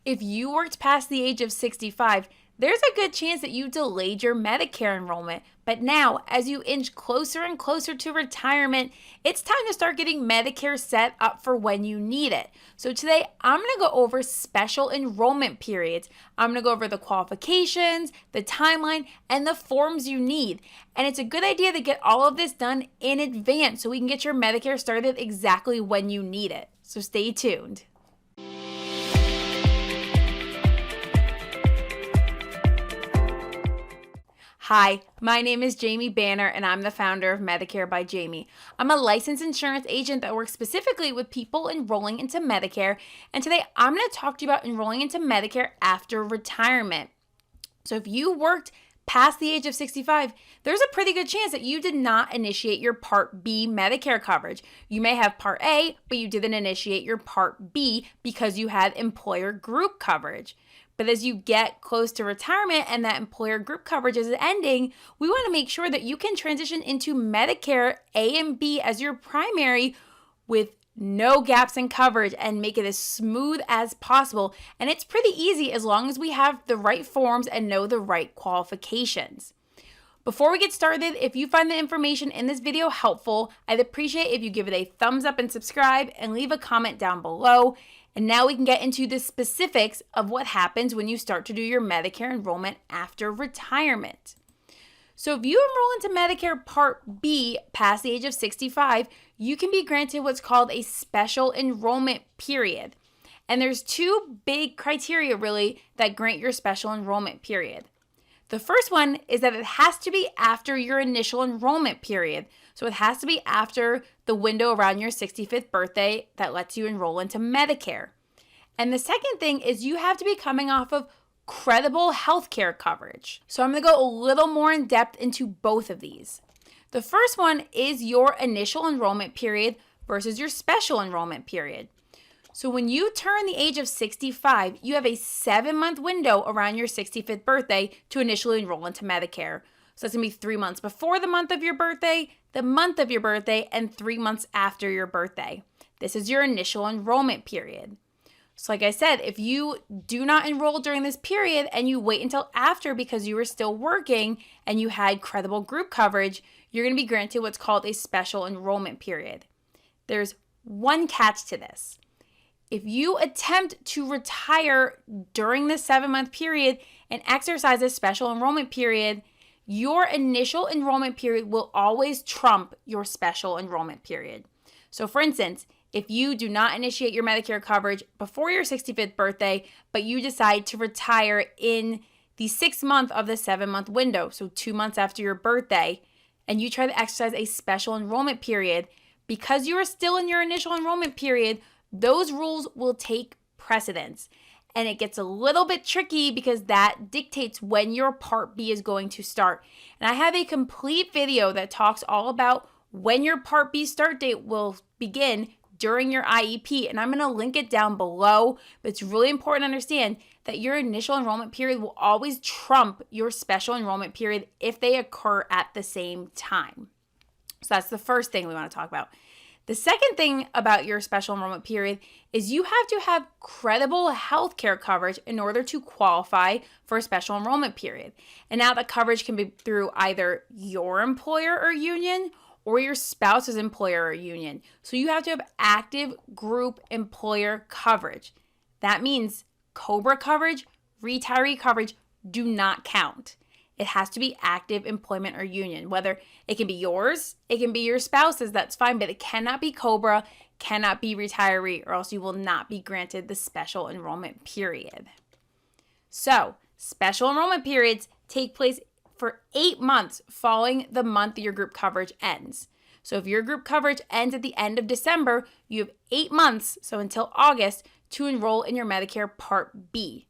If you worked past the age of 65, there's a good chance that you delayed your Medicare enrollment. But now, as you inch closer and closer to retirement, it's time to start getting Medicare set up for when you need it. So today, I'm going to go over special enrollment periods. I'm going to go over the qualifications, the timeline, and the forms you need. And it's a good idea to get all of this done in advance so we can get your Medicare started exactly when you need it. So stay tuned. Hi, my name is Jamie Banner and I'm the founder of Medicare by Jamie. I'm a licensed insurance agent that works specifically with people enrolling into Medicare, and today I'm going to talk to you about enrolling into Medicare after retirement. So if you worked past the age of 65, there's a pretty good chance that you did not initiate your Part B Medicare coverage. You may have Part A, but you didn't initiate your Part B because you had employer group coverage. But as you get close to retirement and that employer group coverage is ending, we want to make sure that you can transition into Medicare A and B as your primary with no gaps in coverage and make it as smooth as possible. And it's pretty easy as long as we have the right forms and know the right qualifications. Before we get started, if you find the information in this video helpful, I'd appreciate if you give it a thumbs up and subscribe and leave a comment down below. And now we can get into the specifics of what happens when you start to do your Medicare enrollment after retirement. So if you enroll into Medicare Part B past the age of 65, you can be granted what's called a Special Enrollment Period. And there's two big criteria really that grant your Special Enrollment Period. The first one is that it has to be after your Initial Enrollment Period. So it has to be after the window around your 65th birthday that lets you enroll into Medicare. And the second thing is you have to be coming off of credible healthcare coverage. So I'm going to go a little more in depth into both of these. The first one is your Initial Enrollment Period versus your Special Enrollment Period. So when you turn the age of 65, you have a 7-month window around your 65th birthday to initially enroll into Medicare. So that's going to be 3 months before the month of your birthday, the month of your birthday, and 3 months after your birthday. This is your Initial Enrollment Period. So like I said, if you do not enroll during this period and you wait until after because you were still working and you had credible group coverage, you're going to be granted what's called a Special Enrollment Period. There's one catch to this. If you attempt to retire during the 7-month period and exercise a Special Enrollment Period, your Initial Enrollment Period will always trump your Special Enrollment Period. So for instance, if you do not initiate your Medicare coverage before your 65th birthday, but you decide to retire in the 6th month of the 7-month window, so 2 months after your birthday, and you try to exercise a Special Enrollment Period, because you are still in your Initial Enrollment Period, those rules will take precedence. And it gets a little bit tricky because that dictates when your Part B is going to start. And I have a complete video that talks all about when your Part B start date will begin during your IEP. And I'm going to link it down below. But it's really important to understand that your Initial Enrollment Period will always trump your Special Enrollment Period if they occur at the same time. So that's the first thing we want to talk about. The second thing about your Special Enrollment Period is you have to have credible healthcare coverage in order to qualify for a Special Enrollment Period. And now the coverage can be through either your employer or union or your spouse's employer or union. So you have to have active group employer coverage. That means COBRA coverage, retiree coverage do not count. It has to be active employment or union, whether it can be yours, it can be your spouse's, that's fine, but it cannot be COBRA, cannot be retiree, or else you will not be granted the Special Enrollment Period. So, Special Enrollment Periods take place for 8 months following the month your group coverage ends. So if your group coverage ends at the end of December, you have 8 months, so until August, to enroll in your Medicare Part B.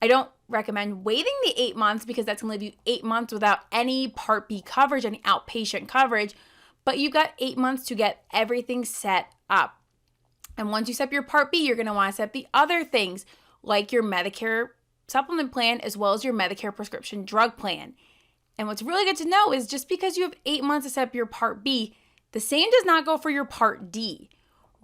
I don't recommend waiting the 8 months because that's going to leave you 8 months without any Part B coverage, any outpatient coverage, but you've got 8 months to get everything set up. And once you set up your Part B, you're going to want to set up the other things like your Medicare supplement plan as well as your Medicare prescription drug plan. And what's really good to know is just because you have 8 months to set up your Part B, the same does not go for your Part D.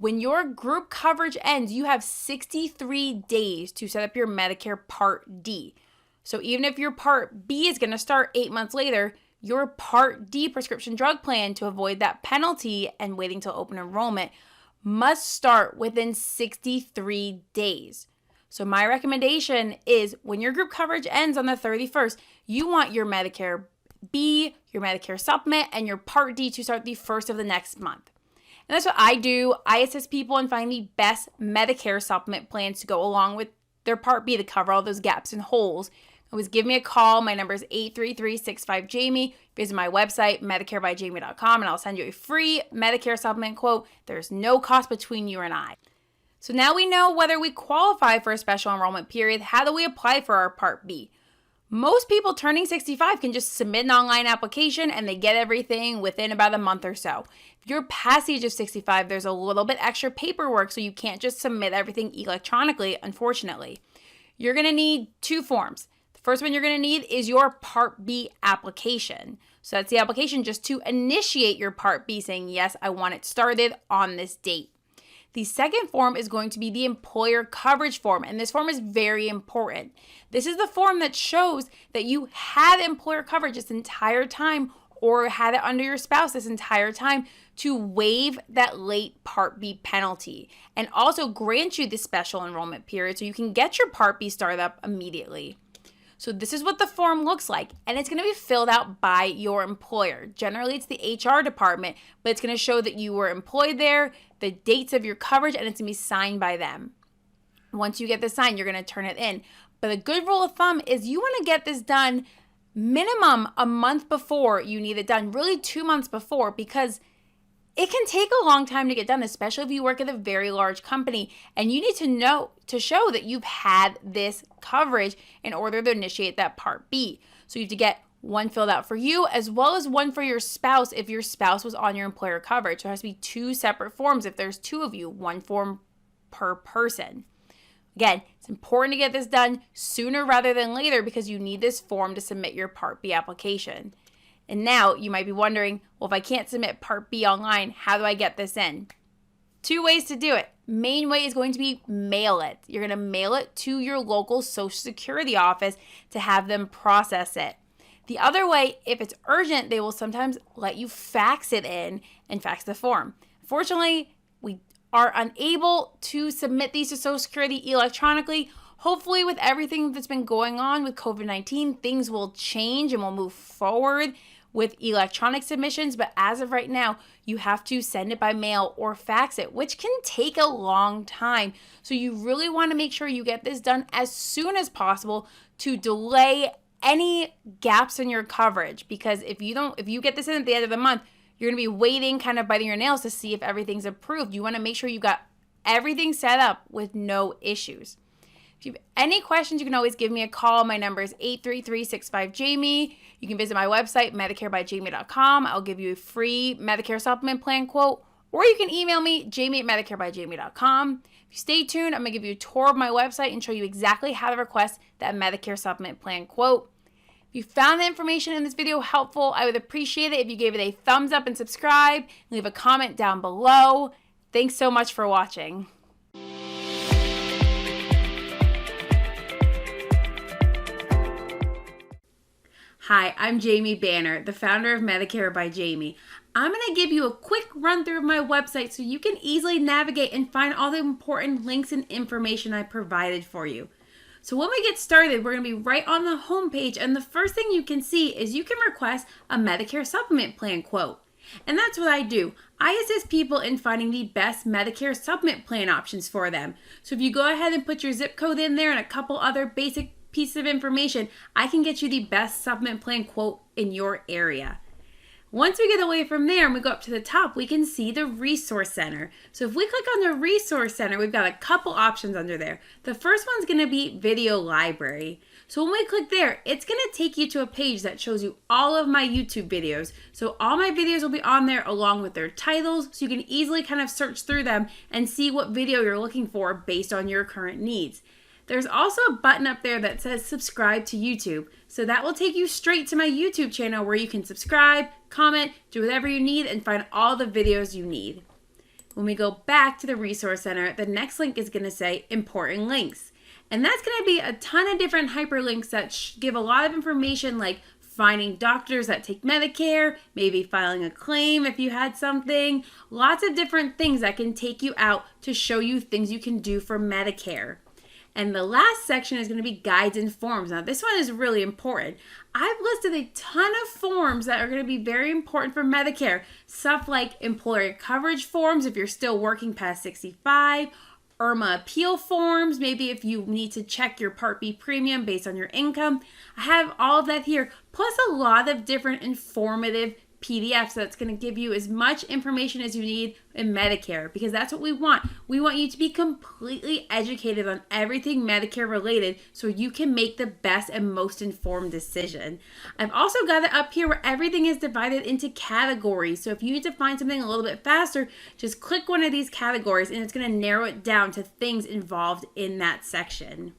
When your group coverage ends, you have 63 days to set up your Medicare Part D. So even if your Part B is going to start 8 months later, your Part D prescription drug plan, to avoid that penalty and waiting till open enrollment, must start within 63 days. So my recommendation is when your group coverage ends on the 31st, you want your Medicare B, your Medicare Supplement, and your Part D to start the first of the next month. And that's what I do. I assist people in finding the best Medicare supplement plans to go along with their Part B to cover all those gaps and holes. Always give me a call. My number is 833-65-JAMIE. Visit my website, medicarebyjamie.com, and I'll send you a free Medicare supplement quote. There's no cost between you and I. So now we know whether we qualify for a special enrollment period. How do we apply for our Part B? Most people turning 65 can just submit an online application and they get everything within about a month or so. If you're past the age of 65, there's a little bit extra paperwork, so you can't just submit everything electronically, unfortunately. You're going to need 2 forms. The first one you're going to need is your Part B application. So that's the application just to initiate your Part B, saying, yes, I want it started on this date. The second form is going to be the employer coverage form, and this form is very important. This is the form that shows that you had employer coverage this entire time or had it under your spouse this entire time to waive that late Part B penalty and also grant you the special enrollment period so you can get your Part B started up immediately. So this is what the form looks like, and it's going to be filled out by your employer. Generally, it's the HR department, but it's going to show that you were employed there, the dates of your coverage, and it's going to be signed by them. Once you get this signed, you're going to turn it in. But a good rule of thumb is you want to get this done minimum a month before you need it done, really 2 months before, because it can take a long time to get done, especially if you work at a very large company and you need to show that you've had this coverage in order to initiate that Part B. So you have to get one filled out for you as well as one for your spouse if your spouse was on your employer coverage. So it has to be 2 separate forms if there's 2 of you, 1 form per person. Again, it's important to get this done sooner rather than later because you need this form to submit your Part B application. And now you might be wondering, well, if I can't submit Part B online, how do I get this in? 2 ways to do it. Main way is going to be mail it. You're going to mail it to your local Social Security office to have them process it. The other way, if it's urgent, they will sometimes let you fax it in and fax the form. Fortunately, we are unable to submit these to Social Security electronically. Hopefully, with everything that's been going on with COVID-19, things will change and we'll move forward with electronic submissions, but as of right now, you have to send it by mail or fax it, which can take a long time. So you really want to make sure you get this done as soon as possible to delay any gaps in your coverage, because if you get this in at the end of the month, you're going to be waiting, kind of biting your nails to see if everything's approved. You want to make sure you got everything set up with no issues. If you have any questions, you can always give me a call. My number is 833-65-JAMIE. You can visit my website, medicarebyjamie.com. I'll give you a free Medicare supplement plan quote, or you can email me, jamie@medicarebyjamie.com. If you stay tuned, I'm going to give you a tour of my website and show you exactly how to request that Medicare supplement plan quote. If you found the information in this video helpful, I would appreciate it if you gave it a thumbs up and subscribe. Leave a comment down below. Thanks so much for watching. Hi, I'm Jamie Banner, the founder of Medicare by Jamie. I'm going to give you a quick run through of my website so you can easily navigate and find all the important links and information I provided for you. So when we get started, we're going to be right on the home page, and the first thing you can see is you can request a Medicare supplement plan quote. And that's what I do. I assist people in finding the best Medicare supplement plan options for them. So if you go ahead and put your zip code in there and a couple other basic pieces of information, I can get you the best supplement plan quote in your area. Once we get away from there and we go up to the top, we can see the Resource Center. So if we click on the Resource Center, we've got a couple options under there. The first one's going to be Video Library. So when we click there, it's going to take you to a page that shows you all of my YouTube videos. So all my videos will be on there along with their titles, so you can easily kind of search through them and see what video you're looking for based on your current needs. There's also a button up there that says subscribe to YouTube. So that will take you straight to my YouTube channel where you can subscribe, comment, do whatever you need, and find all the videos you need. When we go back to the Resource Center, the next link is going to say Important Links. And that's going to be a ton of different hyperlinks that give a lot of information, like finding doctors that take Medicare, maybe filing a claim if you had something, lots of different things that can take you out to show you things you can do for Medicare. And the last section is going to be guides and forms. Now, this one is really important. I've listed a ton of forms that are going to be very important for Medicare. Stuff like employer coverage forms if you're still working past 65, IRMA appeal forms, maybe if you need to check your Part B premium based on your income. I have all of that here, plus a lot of different informative PDFs that's going to give you as much information as you need in Medicare, because that's what we want. We want you to be completely educated on everything Medicare related so you can make the best and most informed decision. I've also got it up here where everything is divided into categories. So if you need to find something a little bit faster, just click one of these categories and it's going to narrow it down to things involved in that section.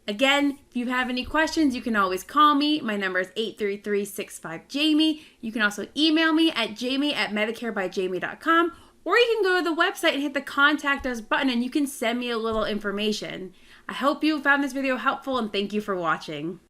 Again, if you have any questions, you can always call me. My number is 833-65-JAMIE. You can also email me at jamie@medicarebyjamie.com, or you can go to the website and hit the Contact Us button and you can send me a little information. I hope you found this video helpful and thank you for watching.